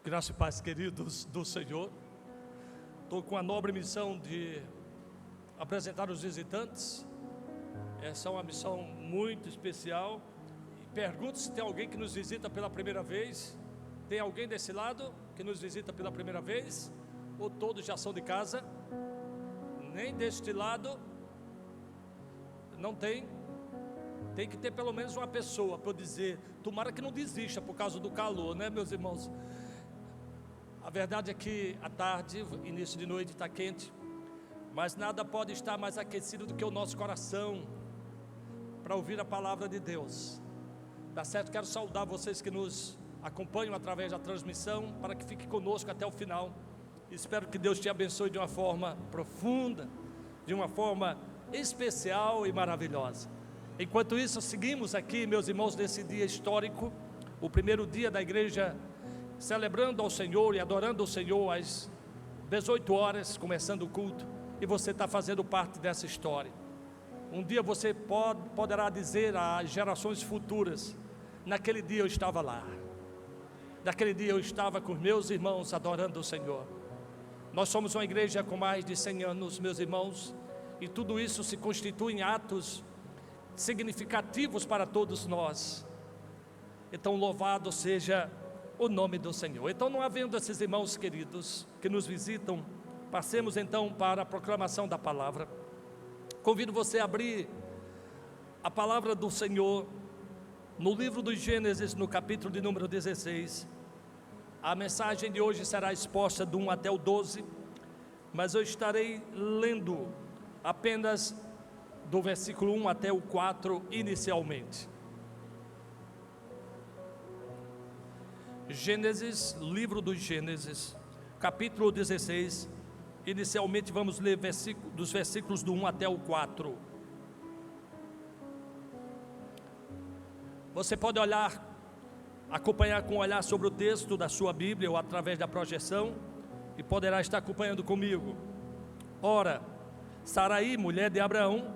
Graça e paz, queridos do Senhor. Estou com a nobre missão de apresentar os visitantes. Essa é uma missão muito especial. Pergunto se tem alguém que nos visita pela primeira vez. Tem alguém desse lado que nos visita pela primeira vez? Ou todos já são de casa? Nem deste lado. Não tem. Tem que ter pelo menos uma pessoa para eu dizer. Tomara que não desista por causa do calor, né, meus irmãos? A verdade é que à tarde, início de noite, está quente, mas nada pode estar mais aquecido do que o nosso coração para ouvir a palavra de Deus. Tá certo? Quero saudar vocês que nos acompanham através da transmissão, para que fique conosco até o final. Espero que Deus te abençoe de uma forma profunda, de uma forma especial e maravilhosa. Enquanto isso, seguimos aqui, meus irmãos, nesse dia histórico, o primeiro dia da igreja, celebrando ao Senhor e adorando ao Senhor às 18 horas, começando o culto, e você está fazendo parte dessa história. Um dia você poderá dizer às gerações futuras: naquele dia eu estava lá, naquele dia eu estava com meus irmãos adorando o Senhor. Nós somos uma igreja com mais de 100 anos, meus irmãos, e tudo isso se constitui em atos significativos para todos nós. Então louvado seja o nome do Senhor. Então, não havendo esses irmãos queridos que nos visitam, passemos então para a proclamação da palavra. Convido você a abrir a palavra do Senhor no livro do Gênesis, no capítulo de número 16. A mensagem de hoje será exposta do 1 até o 12, mas eu estarei lendo apenas do versículo 1 até o 4 inicialmente. Gênesis, livro do Gênesis, capítulo 16, inicialmente vamos ler dos versículos do 1 até o 4. Você pode acompanhar com um olhar sobre o texto da sua Bíblia ou através da projeção, e poderá estar acompanhando comigo. Ora, Saraí, mulher de Abraão,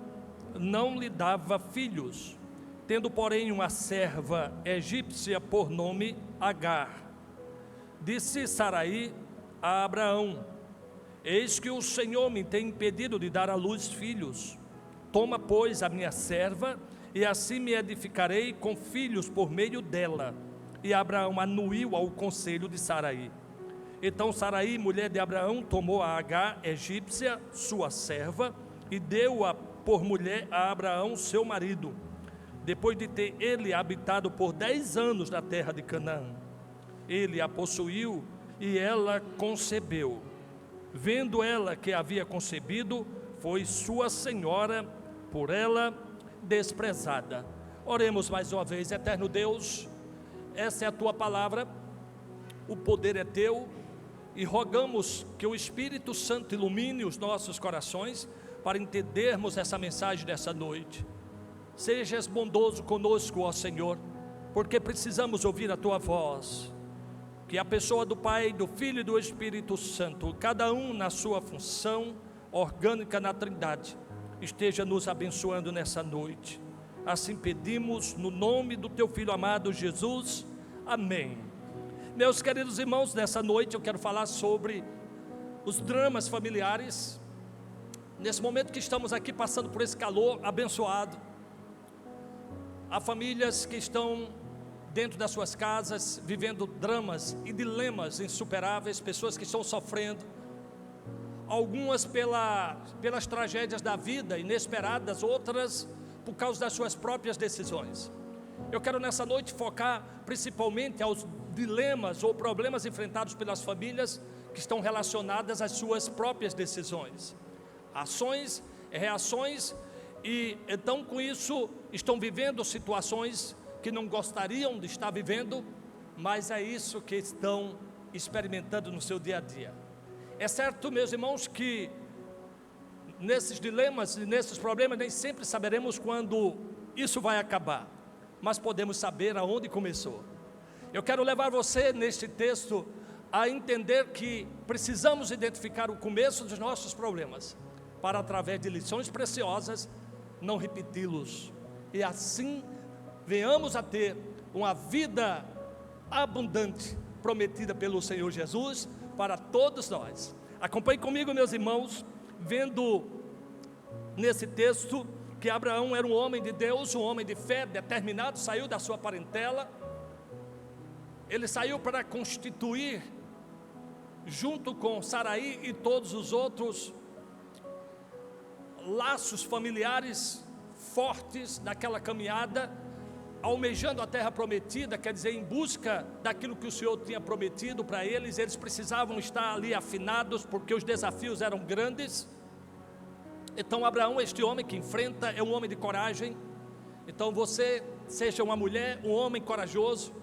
não lhe dava filhos, tendo porém uma serva egípcia por nome Agar. Disse Saraí a Abraão: eis que o Senhor me tem impedido de dar à luz filhos. Toma, pois, a minha serva, e assim me edificarei com filhos por meio dela. E Abraão anuiu ao conselho de Saraí. Então Saraí, mulher de Abraão, tomou a Agar egípcia, sua serva, e deu-a por mulher a Abraão, seu marido, depois de ter ele habitado por 10 anos na terra de Canaã. Ele a possuiu e ela concebeu. Vendo ela que havia concebido, foi sua senhora por ela desprezada. Oremos mais uma vez. Eterno Deus, essa é a tua palavra, o poder é teu, e rogamos que o Espírito Santo ilumine os nossos corações para entendermos essa mensagem dessa noite. Sejas bondoso conosco, ó Senhor, porque precisamos ouvir a tua voz. Que a pessoa do Pai, do Filho e do Espírito Santo, cada um na sua função orgânica na Trindade, esteja nos abençoando nessa noite. Assim pedimos no nome do teu Filho amado Jesus, amém. Meus queridos irmãos, nessa noite eu quero falar sobre os dramas familiares. Nesse momento que estamos aqui passando por esse calor abençoado, há famílias que estão dentro das suas casas, vivendo dramas e dilemas insuperáveis, pessoas que estão sofrendo, algumas pelas tragédias da vida inesperadas, outras por causa das suas próprias decisões. Eu quero nessa noite focar principalmente aos dilemas ou problemas enfrentados pelas famílias que estão relacionadas às suas próprias decisões, ações, reações, e então com isso estão vivendo situações que não gostariam de estar vivendo, mas é isso que estão experimentando no seu dia a dia. É certo, meus irmãos, que nesses dilemas e nesses problemas nem sempre saberemos quando isso vai acabar, mas podemos saber aonde começou. Eu quero levar você neste texto a entender que precisamos identificar o começo dos nossos problemas, para através de lições preciosas não repeti-los, e assim venhamos a ter uma vida abundante prometida pelo Senhor Jesus para todos nós. Acompanhe comigo, meus irmãos, vendo nesse texto que Abraão era um homem de Deus, um homem de fé, determinado, saiu da sua parentela. Ele saiu para constituir, junto com Saraí e todos os outros, laços familiares fortes daquela caminhada, almejando a terra prometida, quer dizer, em busca daquilo que o Senhor tinha prometido para eles. Eles precisavam estar ali afinados, porque os desafios eram grandes. Então Abraão, este homem que enfrenta, é um homem de coragem. Então você, seja uma mulher, um homem corajoso,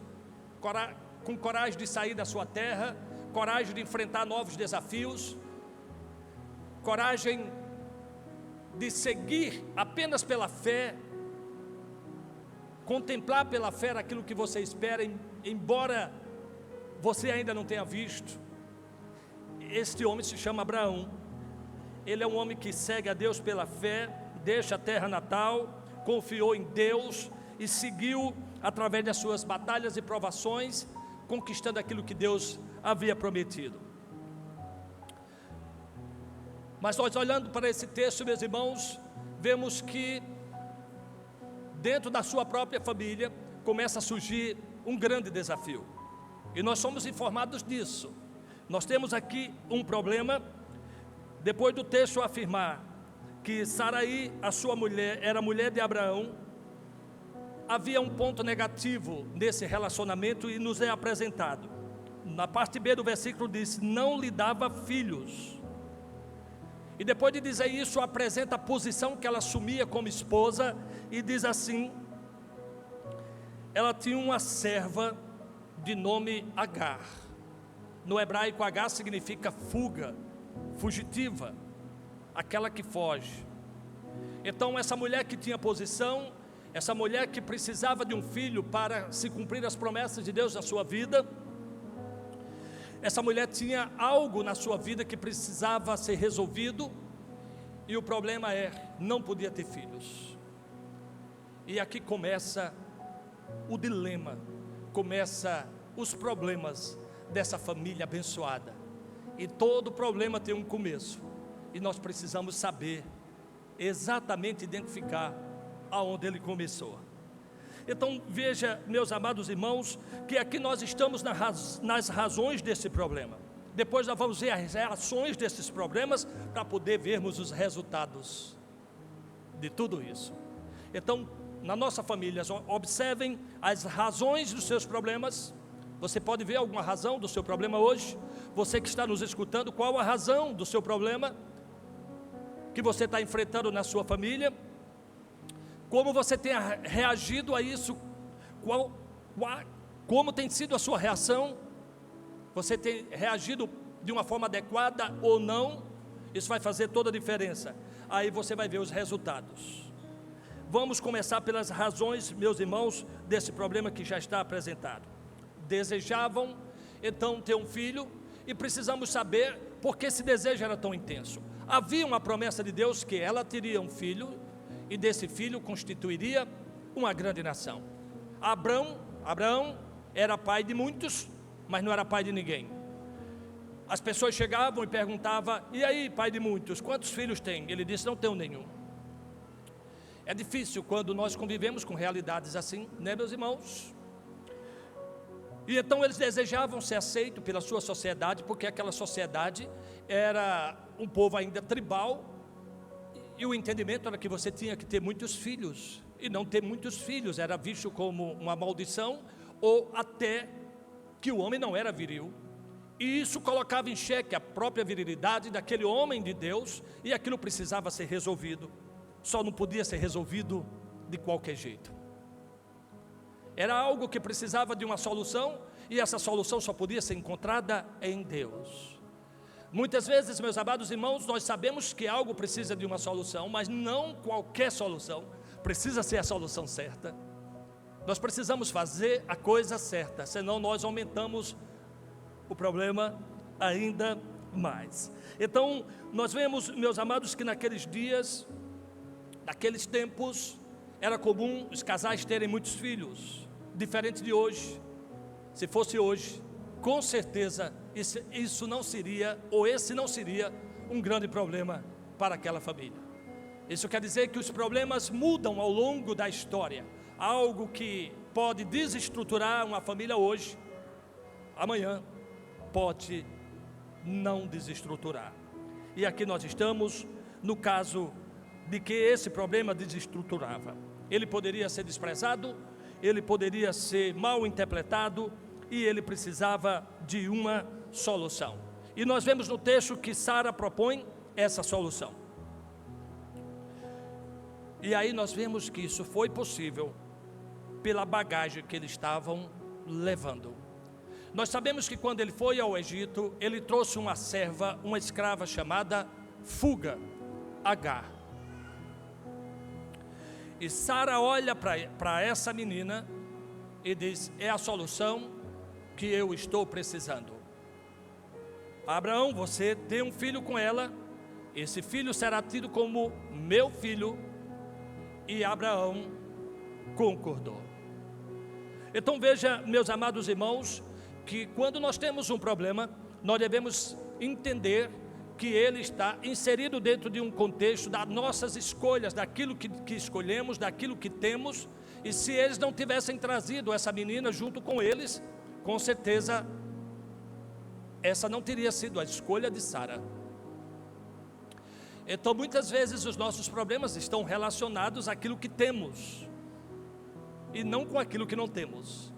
com coragem de sair da sua terra, coragem de enfrentar novos desafios, coragem de seguir apenas pela fé, contemplar pela fé aquilo que você espera, embora você ainda não tenha visto. Este homem se chama Abraão. Ele é um homem que segue a Deus pela fé, deixa a terra natal, confiou em Deus e seguiu através das suas batalhas e provações, conquistando aquilo que Deus havia prometido. Mas nós, olhando para esse texto, meus irmãos, vemos que dentro da sua própria família começa a surgir um grande desafio, e nós somos informados disso. Nós temos aqui um problema. Depois do texto afirmar que Saraí, a sua mulher, era mulher de Abraão, havia um ponto negativo nesse relacionamento e nos é apresentado. Na parte B do versículo diz: não lhe dava filhos. E depois de dizer isso, apresenta a posição que ela assumia como esposa e diz assim: ela tinha uma serva de nome Agar. No hebraico, Agar significa fuga, fugitiva, aquela que foge. Então essa mulher que tinha posição, essa mulher que precisava de um filho para se cumprir as promessas de Deus na sua vida, essa mulher tinha algo na sua vida que precisava ser resolvido, e o problema não podia ter filhos. E aqui começa o dilema, começa os problemas dessa família abençoada. E todo problema tem um começo, e nós precisamos saber exatamente identificar aonde ele começou. Então veja, meus amados irmãos, que aqui nós estamos nas razões desse problema. Depois nós vamos ver as reações desses problemas, para poder vermos os resultados de tudo isso. Então, na nossa família, observem as razões dos seus problemas. Você pode ver alguma razão do seu problema hoje? Você que está nos escutando, qual a razão do seu problema que você está enfrentando na sua família? Como você tem reagido a isso? Como tem sido a sua reação? Você tem reagido de uma forma adequada ou não? Isso vai fazer toda a diferença. Aí você vai ver os resultados. Vamos começar pelas razões, meus irmãos, desse problema que já está apresentado. Desejavam então ter um filho, e precisamos saber por que esse desejo era tão intenso. Havia uma promessa de Deus que ela teria um filho, e desse filho constituiria uma grande nação. Abraão era pai de muitos, mas não era pai de ninguém. As pessoas chegavam e perguntavam: e aí, pai de muitos, quantos filhos tem? Ele disse: não tenho nenhum. É difícil quando nós convivemos com realidades assim, né, meus irmãos? E então eles desejavam ser aceitos pela sua sociedade, porque aquela sociedade era um povo ainda tribal, e o entendimento era que você tinha que ter muitos filhos, e não ter muitos filhos era visto como uma maldição, ou até que o homem não era viril, e isso colocava em xeque a própria virilidade daquele homem de Deus, e aquilo precisava ser resolvido. Só não podia ser resolvido de qualquer jeito. Era algo que precisava de uma solução, e essa solução só podia ser encontrada em Deus. Muitas vezes, meus amados irmãos, nós sabemos que algo precisa de uma solução, mas não qualquer solução precisa ser a solução certa. Nós precisamos fazer a coisa certa, senão nós aumentamos o problema ainda mais. Então, nós vemos, meus amados, que naqueles dias, naqueles tempos, era comum os casais terem muitos filhos, diferente de hoje. Se fosse hoje, com certeza isso não seria, ou esse não seria um grande problema para aquela família. Isso quer dizer que os problemas mudam ao longo da história. Algo que pode desestruturar uma família hoje, amanhã pode não desestruturar. E aqui nós estamos no caso de que esse problema desestruturava. Ele poderia ser desprezado, ele poderia ser mal interpretado, e ele precisava de uma solução. E nós vemos no texto que Sara propõe essa solução. E aí nós vemos que isso foi possível pela bagagem que eles estavam levando. Nós sabemos que quando ele foi ao Egito, ele trouxe uma serva, uma escrava chamada Fuga, Agar. E Sara olha para essa menina e diz: é a solução que eu estou precisando. Abraão, você tem um filho com ela, esse filho será tido como meu filho. E Abraão concordou. Então veja, meus amados irmãos, que quando nós temos um problema, nós devemos entender que ele está inserido dentro de um contexto das nossas escolhas, daquilo que escolhemos, daquilo que temos. E se eles não tivessem trazido essa menina junto com eles, com certeza essa não teria sido a escolha de Sara. Então muitas vezes os nossos problemas estão relacionados àquilo que temos e não com aquilo que não temos.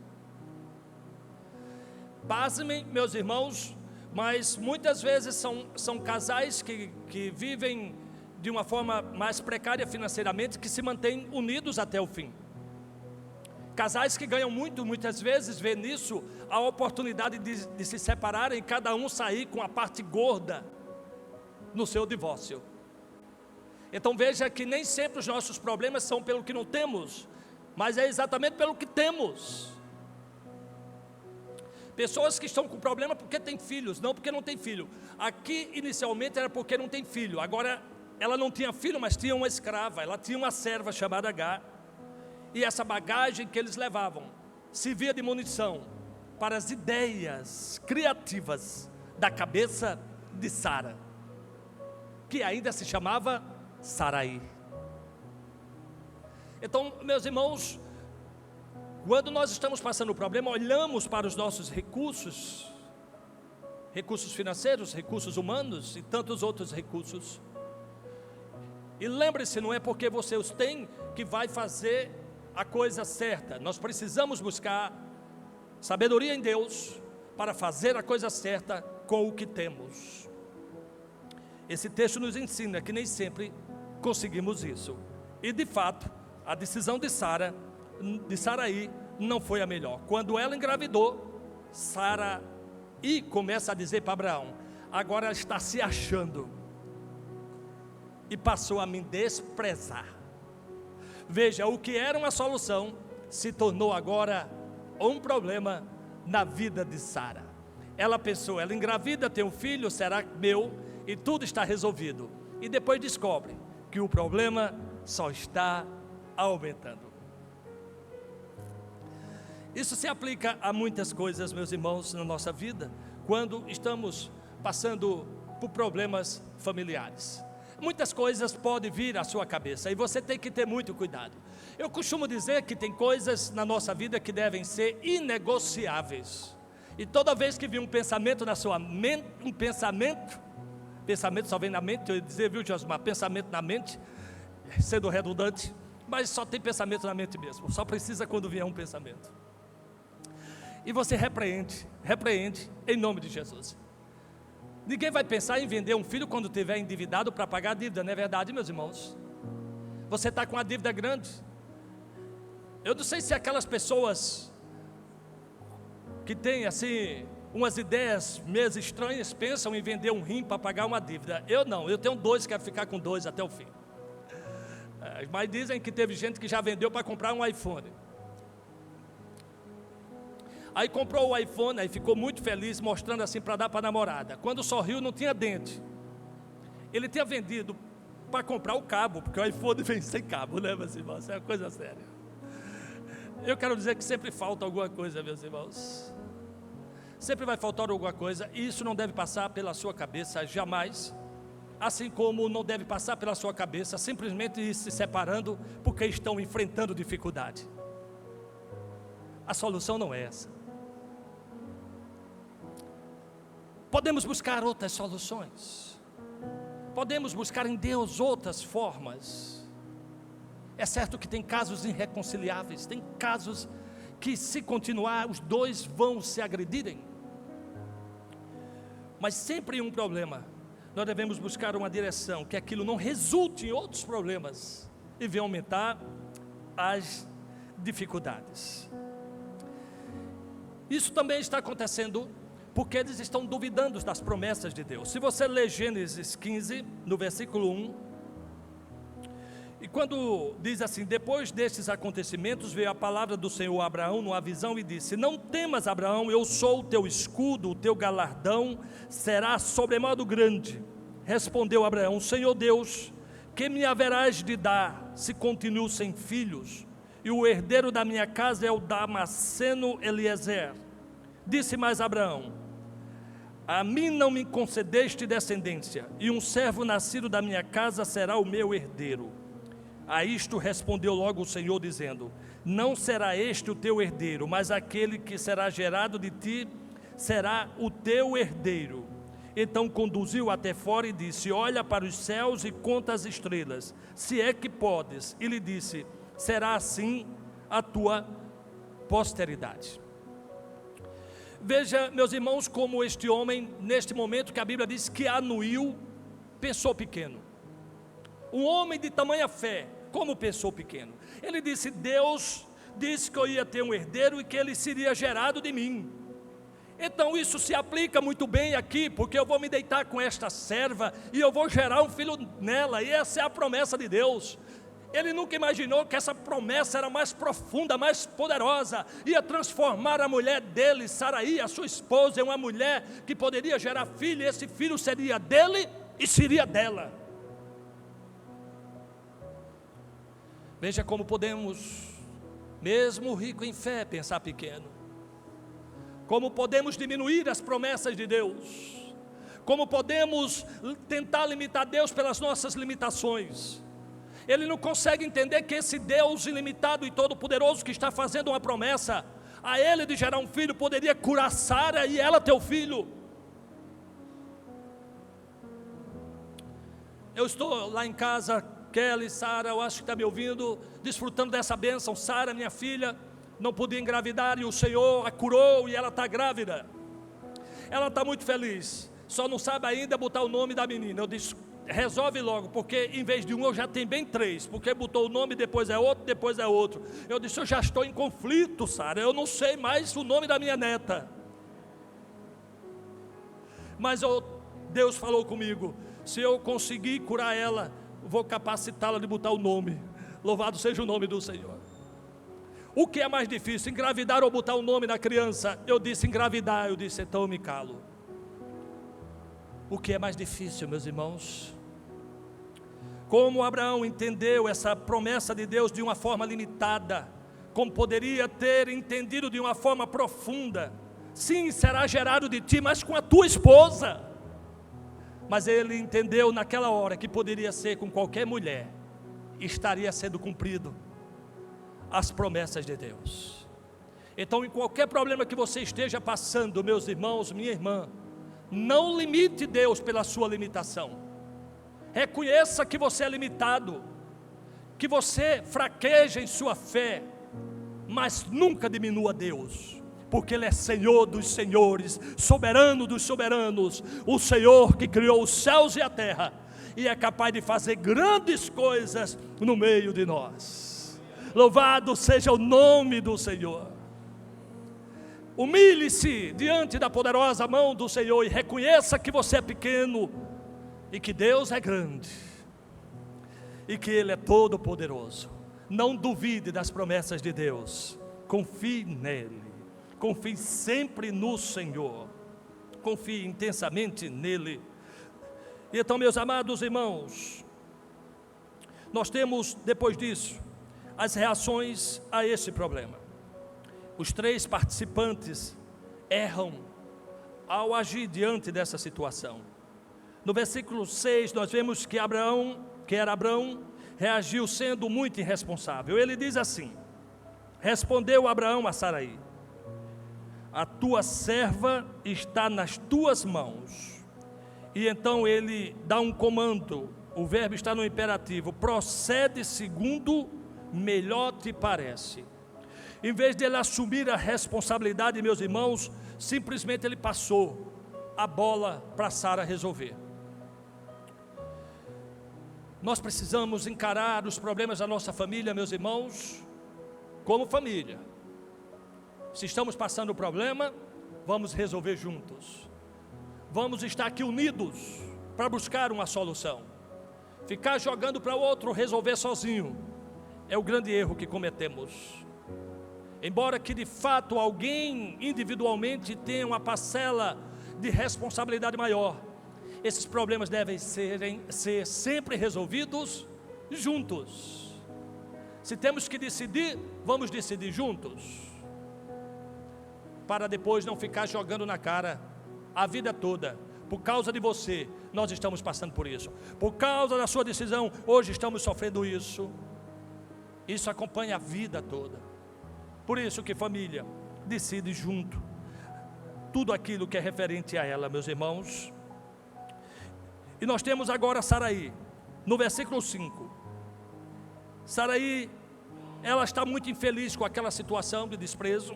Pasmem, meus irmãos, mas muitas vezes são casais que vivem de uma forma mais precária financeiramente, que se mantêm unidos até o fim. Casais que ganham muito, muitas vezes vê nisso a oportunidade de se separarem e cada um sair com a parte gorda no seu divórcio. Então veja que nem sempre os nossos problemas são pelo que não temos, mas é exatamente pelo que temos. Pessoas que estão com problema porque têm filhos, não porque não têm filho. Aqui inicialmente era porque não tem filho, agora ela não tinha filho, mas tinha uma escrava, ela tinha uma serva chamada Agar. E essa bagagem que eles levavam servia de munição para as ideias criativas da cabeça de Sara, que ainda se chamava Sarai. Então, meus irmãos, quando nós estamos passando o problema, olhamos para os nossos recursos financeiros, recursos humanos e tantos outros recursos. E lembre-se, não é porque você os tem que vai fazer a coisa certa. Nós precisamos buscar sabedoria em Deus para fazer a coisa certa com o que temos. Esse texto nos ensina que nem sempre conseguimos isso. E de fato, a decisão de Sarai não foi a melhor. Quando ela engravidou, Sarai começa a dizer para Abraão: agora ela está se achando, e passou a me desprezar. Veja, o que era uma solução se tornou agora um problema na vida de Sara. Ela pensou: ela engravida, tem um filho, será meu, e tudo está resolvido. E depois descobre que o problema só está aumentando. Isso se aplica a muitas coisas, meus irmãos, na nossa vida, quando estamos passando por problemas familiares. Muitas coisas podem vir à sua cabeça e você tem que ter muito cuidado. Eu costumo dizer que tem coisas na nossa vida que devem ser inegociáveis. E toda vez que vir um pensamento na sua mente, pensamento só vem na mente, eu ia dizer, viu, Josmar, pensamento na mente, sendo redundante, mas só tem pensamento na mente mesmo, só precisa quando vier um pensamento. E você repreende em nome de Jesus. Ninguém vai pensar em vender um filho quando estiver endividado para pagar a dívida, não é verdade, meus irmãos? Você está com a dívida grande. Eu não sei se aquelas pessoas que têm assim umas ideias meio estranhas pensam em vender um rim para pagar uma dívida. Eu não, eu tenho 2, quero ficar com 2 até o fim. Mas dizem que teve gente que já vendeu para comprar um iPhone. Aí comprou o iPhone, aí ficou muito feliz, mostrando assim para dar para a namorada. Quando sorriu, não tinha dente. Ele tinha vendido para comprar o cabo, porque o iPhone vem sem cabo, né, meus irmãos? Isso é uma coisa séria. Eu quero dizer que sempre falta alguma coisa, meus irmãos. sempre vai faltar alguma coisa, e isso não deve passar pela sua cabeça jamais, assim como não deve passar pela sua cabeça simplesmente ir se separando porque estão enfrentando dificuldade. A solução não é essa. Podemos buscar outras soluções, podemos buscar em Deus outras formas. É certo que tem casos irreconciliáveis, tem casos que, se continuar, os dois vão se agredirem, mas sempre em um problema nós devemos buscar uma direção, que aquilo não resulte em outros problemas e venha aumentar as dificuldades. Isso também está acontecendo porque eles estão duvidando das promessas de Deus. Se você ler Gênesis 15, no versículo 1, e quando diz assim: depois destes acontecimentos veio a palavra do Senhor a Abraão numa visão e disse: não temas, Abraão, eu sou o teu escudo, o teu galardão será sobremodo grande. Respondeu Abraão: Senhor Deus, que me haverás de dar se continuo sem filhos? E o herdeiro da minha casa é o Damasceno Eliezer. Disse mais Abraão: a mim não me concedeste descendência, e um servo nascido da minha casa será o meu herdeiro. A isto respondeu logo o Senhor, dizendo: não será este o teu herdeiro, mas aquele que será gerado de ti será o teu herdeiro. Então conduziu até fora e disse: olha para os céus e conta as estrelas, se é que podes. E lhe disse: será assim a tua posteridade. Veja, meus irmãos, como este homem, neste momento que a Bíblia diz que anuiu, pensou pequeno. Um homem de tamanha fé, como pensou pequeno? Ele disse: Deus disse que eu ia ter um herdeiro e que ele seria gerado de mim. Então isso se aplica muito bem aqui, porque eu vou me deitar com esta serva e eu vou gerar um filho nela, e essa é a promessa de Deus. Ele nunca imaginou que essa promessa era mais profunda, mais poderosa, ia transformar a mulher dele, Saraí, a sua esposa, em uma mulher que poderia gerar filho, e esse filho seria dele e seria dela. Veja como podemos, mesmo rico em fé, pensar pequeno. Como podemos diminuir as promessas de Deus. Como podemos tentar limitar Deus pelas nossas limitações. Ele não consegue entender que esse Deus ilimitado e todo-poderoso que está fazendo uma promessa a ele de gerar um filho, poderia curar Sara e ela ter o filho. Eu estou lá em casa, Kelly, Sara, eu acho que está me ouvindo, desfrutando dessa bênção. Sara, minha filha, não podia engravidar e o Senhor a curou e ela está grávida. Ela está muito feliz, só não sabe ainda botar o nome da menina. Eu disse: resolve logo, porque em vez de um eu já tenho bem 3, porque botou o nome, depois é outro, depois é outro. Eu disse: eu já estou em conflito, Sara, eu não sei mais o nome da minha neta. Mas Deus falou comigo: se eu conseguir curar ela, vou capacitá-la de botar o nome. Louvado seja o nome do Senhor. O que é mais difícil, engravidar ou botar o nome na criança? Eu disse engravidar. Eu disse: então eu me calo. O que é mais difícil, meus irmãos? Como Abraão entendeu essa promessa de Deus de uma forma limitada, como poderia ter entendido de uma forma profunda. Sim, será gerado de ti, mas com a tua esposa. Mas ele entendeu naquela hora que poderia ser com qualquer mulher, estaria sendo cumprido as promessas de Deus. Então, em qualquer problema que você esteja passando, meus irmãos, minha irmã, não limite Deus pela sua limitação. Reconheça que você é limitado, que você fraqueja em sua fé, mas nunca diminua Deus, porque Ele é Senhor dos senhores, soberano dos soberanos, o Senhor que criou os céus e a terra, e é capaz de fazer grandes coisas no meio de nós. Louvado seja o nome do Senhor. Humilhe-se diante da poderosa mão do Senhor e reconheça que você é pequeno e que Deus é grande e que Ele é todo poderoso. Não duvide das promessas de Deus, confie nele, confie sempre no Senhor, confie intensamente nele. E então, meus amados irmãos, nós temos depois disso as reações a esse problema. Os 3 participantes erram ao agir diante dessa situação. No versículo 6, nós vemos que Abraão, reagiu sendo muito irresponsável. Ele diz assim: respondeu Abraão a Saraí: a tua serva está nas tuas mãos. E então ele dá um comando, o verbo está no imperativo: procede segundo melhor te parece. Em vez de ele assumir a responsabilidade, meus irmãos, simplesmente ele passou a bola para Sara resolver. Nós precisamos encarar os problemas da nossa família, meus irmãos, como família. Se estamos passando o problema, vamos resolver juntos. Vamos estar aqui unidos para buscar uma solução. Ficar jogando para o outro resolver sozinho é o grande erro que cometemos. Embora que de fato alguém individualmente tenha uma parcela de responsabilidade maior, esses problemas devem ser sempre resolvidos juntos. Se temos que decidir, vamos decidir juntos, para depois não ficar jogando na cara a vida toda. Por causa de você, nós estamos passando por isso. Por causa da sua decisão, hoje estamos sofrendo isso. Isso acompanha a vida toda. Por isso que família decide junto tudo aquilo que é referente a ela, meus irmãos. E nós temos agora Saraí, no versículo 5. Saraí, ela está muito infeliz com aquela situação de desprezo,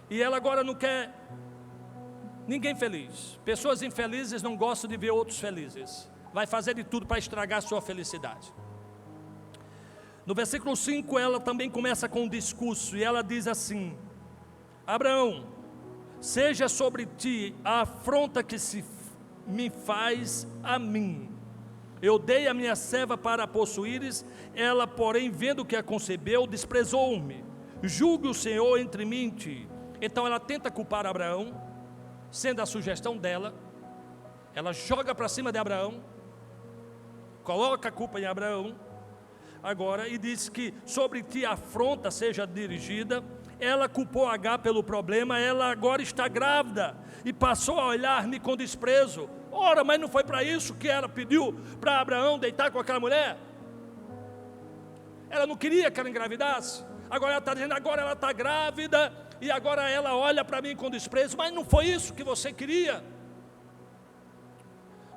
e ela agora não quer ninguém feliz. Pessoas infelizes não gostam de ver outros felizes. Vai fazer de tudo para estragar a sua felicidade. No versículo 5, ela também começa com um discurso, e ela diz assim: Abraão, seja sobre ti a afronta que me faz a mim. Eu dei a minha serva para a possuíres, ela, porém, vendo que a concebeu, desprezou-me. Julgue o Senhor entre mim e ti. Então ela tenta culpar Abraão, sendo a sugestão dela. Ela joga para cima de Abraão, coloca a culpa em Abraão agora, e diz que sobre ti a afronta seja dirigida. Ela culpou Agar pelo problema, ela agora está grávida e passou a olhar-me com desprezo. Ora, mas não foi para isso que ela pediu para Abraão deitar com aquela mulher? Ela não queria que ela engravidasse. Agora ela está dizendo, agora ela está grávida, e agora ela olha para mim com desprezo. Mas não foi isso que você queria.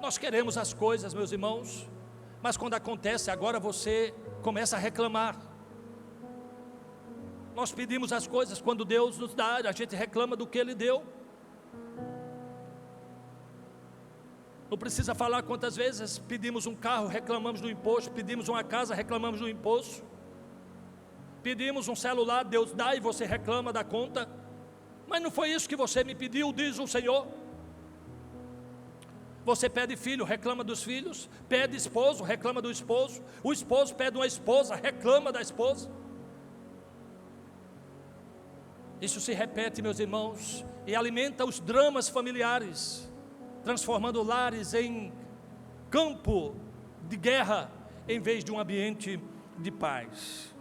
Nós queremos as coisas, meus irmãos, mas quando acontece, agora você começa a reclamar. Nós pedimos as coisas, quando Deus nos dá, a gente reclama do que Ele deu. Não precisa falar quantas vezes pedimos um carro, reclamamos do imposto. Pedimos uma casa, reclamamos do imposto. Pedimos um celular, Deus dá e você reclama da conta. Mas não foi isso que você me pediu, diz o Senhor. Você pede filho, reclama dos filhos. Pede esposo, reclama do esposo. O esposo pede uma esposa, reclama da esposa. Isso se repete, meus irmãos, e alimenta os dramas familiares, transformando lares em campo de guerra, em vez de um ambiente de paz.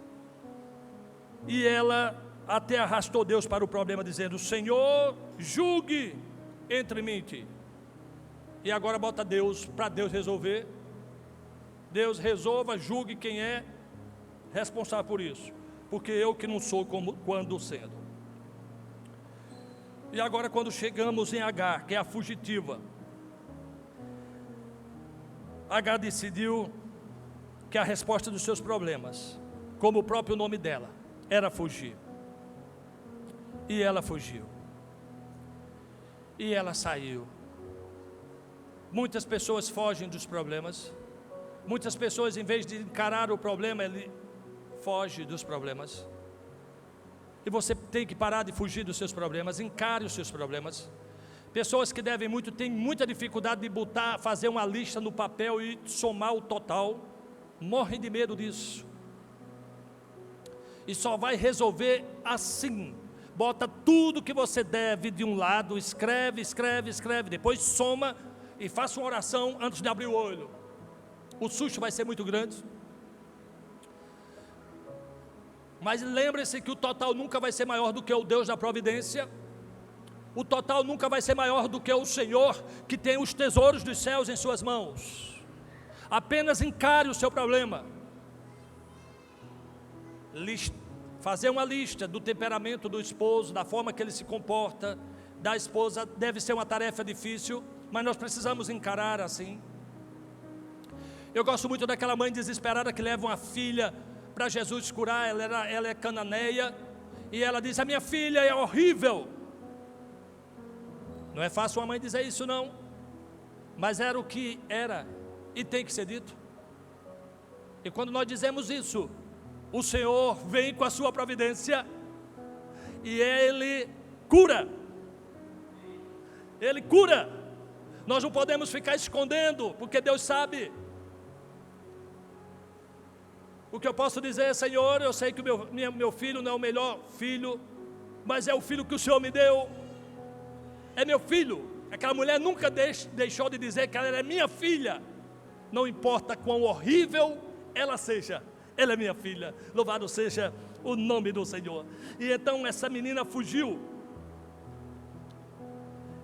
E ela até arrastou Deus para o problema, dizendo: Senhor, julgue entre mim e ti. E agora bota Deus, para Deus resolver. Deus resolva, julgue quem é responsável por isso, porque eu que não sou como quando sendo. E agora, quando chegamos em Agar, que é a fugitiva, Agar decidiu que a resposta dos seus problemas, como o próprio nome dela, era fugir. E ela fugiu. E ela saiu. Muitas pessoas fogem dos problemas. Muitas pessoas, em vez de encarar o problema, ele foge dos problemas. E você tem que parar de fugir dos seus problemas. Encare os seus problemas. Pessoas que devem muito, têm muita dificuldade de fazer uma lista no papel e somar o total. Morrem de medo disso. E só vai resolver assim. Bota tudo que você deve de um lado, escreve, depois soma e faça uma oração antes de abrir o olho. O susto vai ser muito grande. Mas lembre-se que o total nunca vai ser maior do que o Deus da providência. O total nunca vai ser maior do que o Senhor, que tem os tesouros dos céus em suas mãos. Apenas encare o seu problema. Fazer uma lista do temperamento do esposo, da forma que ele se comporta, da esposa, deve ser uma tarefa difícil, mas nós precisamos encarar assim. Eu gosto muito daquela mãe desesperada que leva uma filha para Jesus curar. Ela é cananeia, e ela diz: a minha filha é horrível. Não é fácil uma mãe dizer isso não, mas era o que era, e tem que ser dito. E quando nós dizemos isso, o Senhor vem com a sua providência, e Ele cura. Ele cura. Nós não podemos ficar escondendo, porque Deus sabe. O que eu posso dizer: Senhor, eu sei que meu filho não é o melhor filho, mas é o filho que o Senhor me deu. É meu filho. Aquela mulher nunca deixou de dizer que ela é minha filha. Não importa quão horrível ela seja, ela é minha filha. Louvado seja o nome do Senhor. E então essa menina fugiu.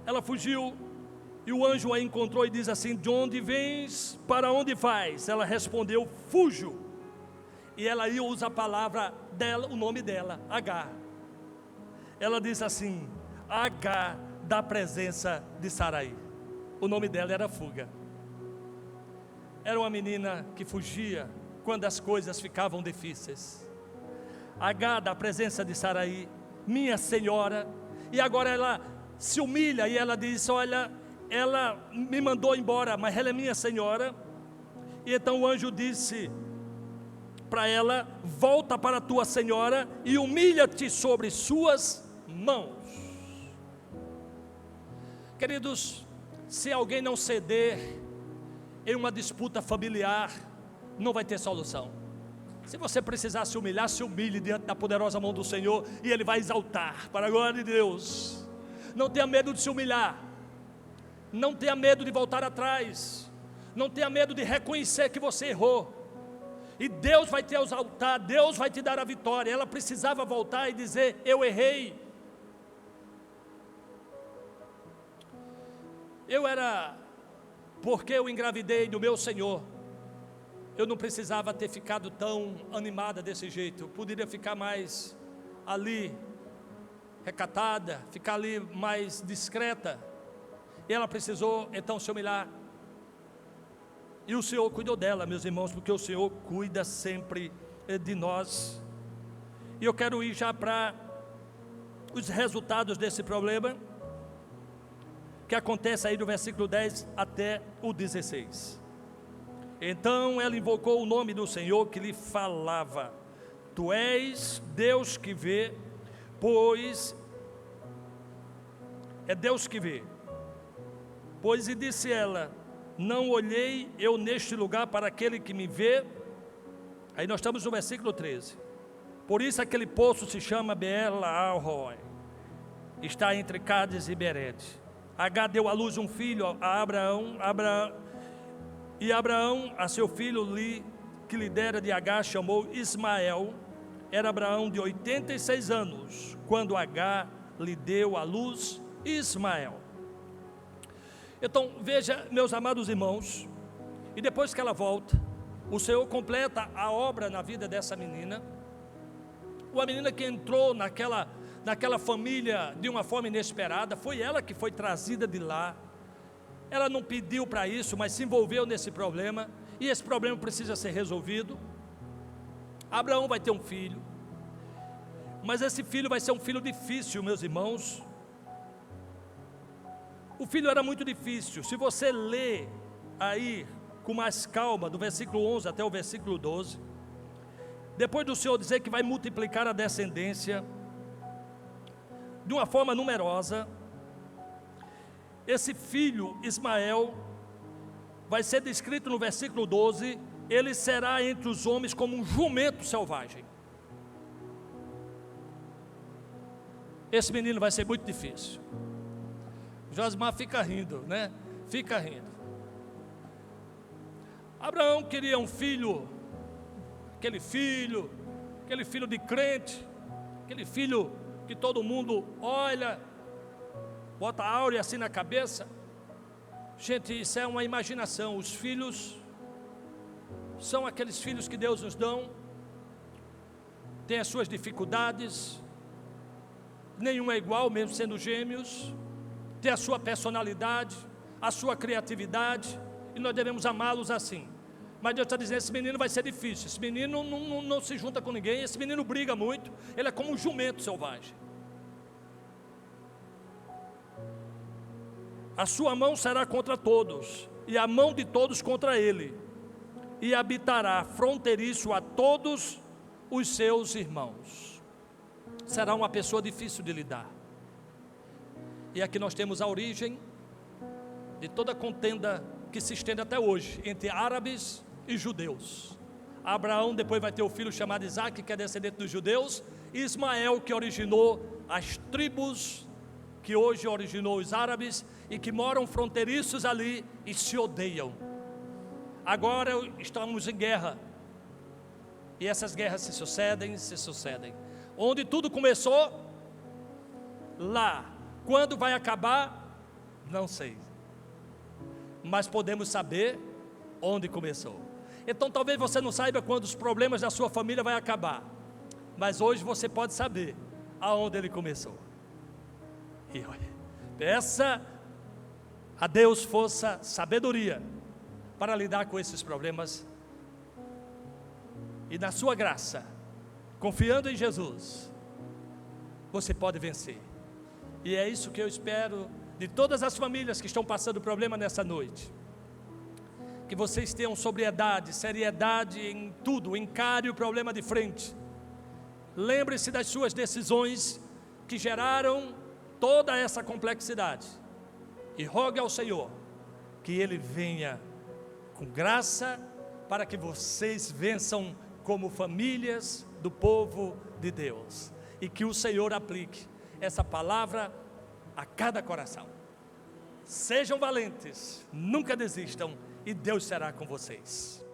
Ela fugiu, e o anjo a encontrou e diz assim: de onde vens, para onde vais? Ela respondeu: fujo. E ela aí usa a palavra dela, o nome dela, Agar. Ela diz assim: Agar, da presença de Sarai. O nome dela era fuga. Era uma menina que fugia quando as coisas ficavam difíceis. Agar, da presença de Sarai, minha senhora. E agora ela se humilha e ela diz: olha, ela me mandou embora, mas ela é minha senhora. E então o anjo disse para ela: volta para a tua senhora e humilha-te sobre suas mãos. Queridos, se alguém não ceder em uma disputa familiar, não vai ter solução. Se você precisar se humilhar, se humilhe diante da poderosa mão do Senhor, e Ele vai exaltar para a glória de Deus. Não tenha medo de se humilhar, não tenha medo de voltar atrás, não tenha medo de reconhecer que você errou, e Deus vai te exaltar, Deus vai te dar a vitória. Ela precisava voltar e dizer: eu errei. Porque eu engravidei do meu Senhor, eu não precisava ter ficado tão animada desse jeito. Eu poderia ficar mais ali, recatada, ficar ali mais discreta. E ela precisou então se humilhar. E o Senhor cuidou dela, meus irmãos, porque o Senhor cuida sempre de nós. E eu quero ir já para os resultados desse problema, que acontece aí do versículo 10 até o 16. Então ela invocou o nome do Senhor que lhe falava: tu és Deus que vê, pois é Deus que vê. Pois e disse ela: não olhei eu neste lugar para aquele que me vê. Aí nós estamos no versículo 13. Por isso aquele poço se chama Beer-lahai, está entre Cádiz e Bered. Agar deu à luz um filho a Abraão, e Abraão a seu filho que lhe dera de Agar chamou Ismael. Era Abraão de 86 anos quando Agar lhe deu à luz Ismael. Então veja, meus amados irmãos, e depois que ela volta, o Senhor completa a obra na vida dessa menina. Uma menina que entrou naquela família de uma forma inesperada. Foi ela que foi trazida de lá. Ela não pediu para isso, mas se envolveu nesse problema, e esse problema precisa ser resolvido. Abraão vai ter um filho, mas esse filho vai ser um filho difícil, meus irmãos. O filho era muito difícil. Se você ler aí com mais calma, do versículo 11 até o versículo 12, depois do Senhor dizer que vai multiplicar a descendência de uma forma numerosa, esse filho Ismael vai ser descrito no versículo 12: ele será entre os homens como um jumento selvagem. Esse menino vai ser muito difícil. Josmar fica rindo, né? Fica rindo. Abraão queria um filho, aquele filho de crente, aquele filho que todo mundo olha bota a áurea assim na cabeça. Gente, isso é uma imaginação. Os filhos são aqueles filhos que Deus nos dão, tem as suas dificuldades, nenhum é igual, mesmo sendo gêmeos, tem a sua personalidade, a sua criatividade, e nós devemos amá-los assim. Mas Deus está dizendo, esse menino vai ser difícil, esse menino não se junta com ninguém, esse menino briga muito, ele é como um jumento selvagem. A sua mão será contra todos, e a mão de todos contra ele, e habitará fronteiriço a todos os seus irmãos. Será uma pessoa difícil de lidar. E aqui nós temos a origem de toda a contenda que se estende até hoje, entre árabes e judeus. Abraão depois vai ter o filho chamado Isaac, que é descendente dos judeus, e Ismael, que originou as tribos, que hoje originou os árabes, e que moram fronteiriços ali, e se odeiam. Agora estamos em guerra, e essas guerras se sucedem. Onde tudo começou, lá. Quando vai acabar, não sei, mas podemos saber onde começou. Então talvez você não saiba quando os problemas da sua família vai acabar, mas hoje você pode saber aonde ele começou. E olha, peça a Deus força, sabedoria para lidar com esses problemas, e na sua graça, confiando em Jesus, você pode vencer. E é isso que eu espero de todas as famílias que estão passando problema nessa noite. Que vocês tenham sobriedade, seriedade em tudo, encare o problema de frente. Lembre-se das suas decisões que geraram toda essa complexidade. E rogue ao Senhor que Ele venha com graça para que vocês vençam como famílias do povo de Deus. E que o Senhor aplique essa palavra a cada coração. Sejam valentes, nunca desistam, e Deus será com vocês.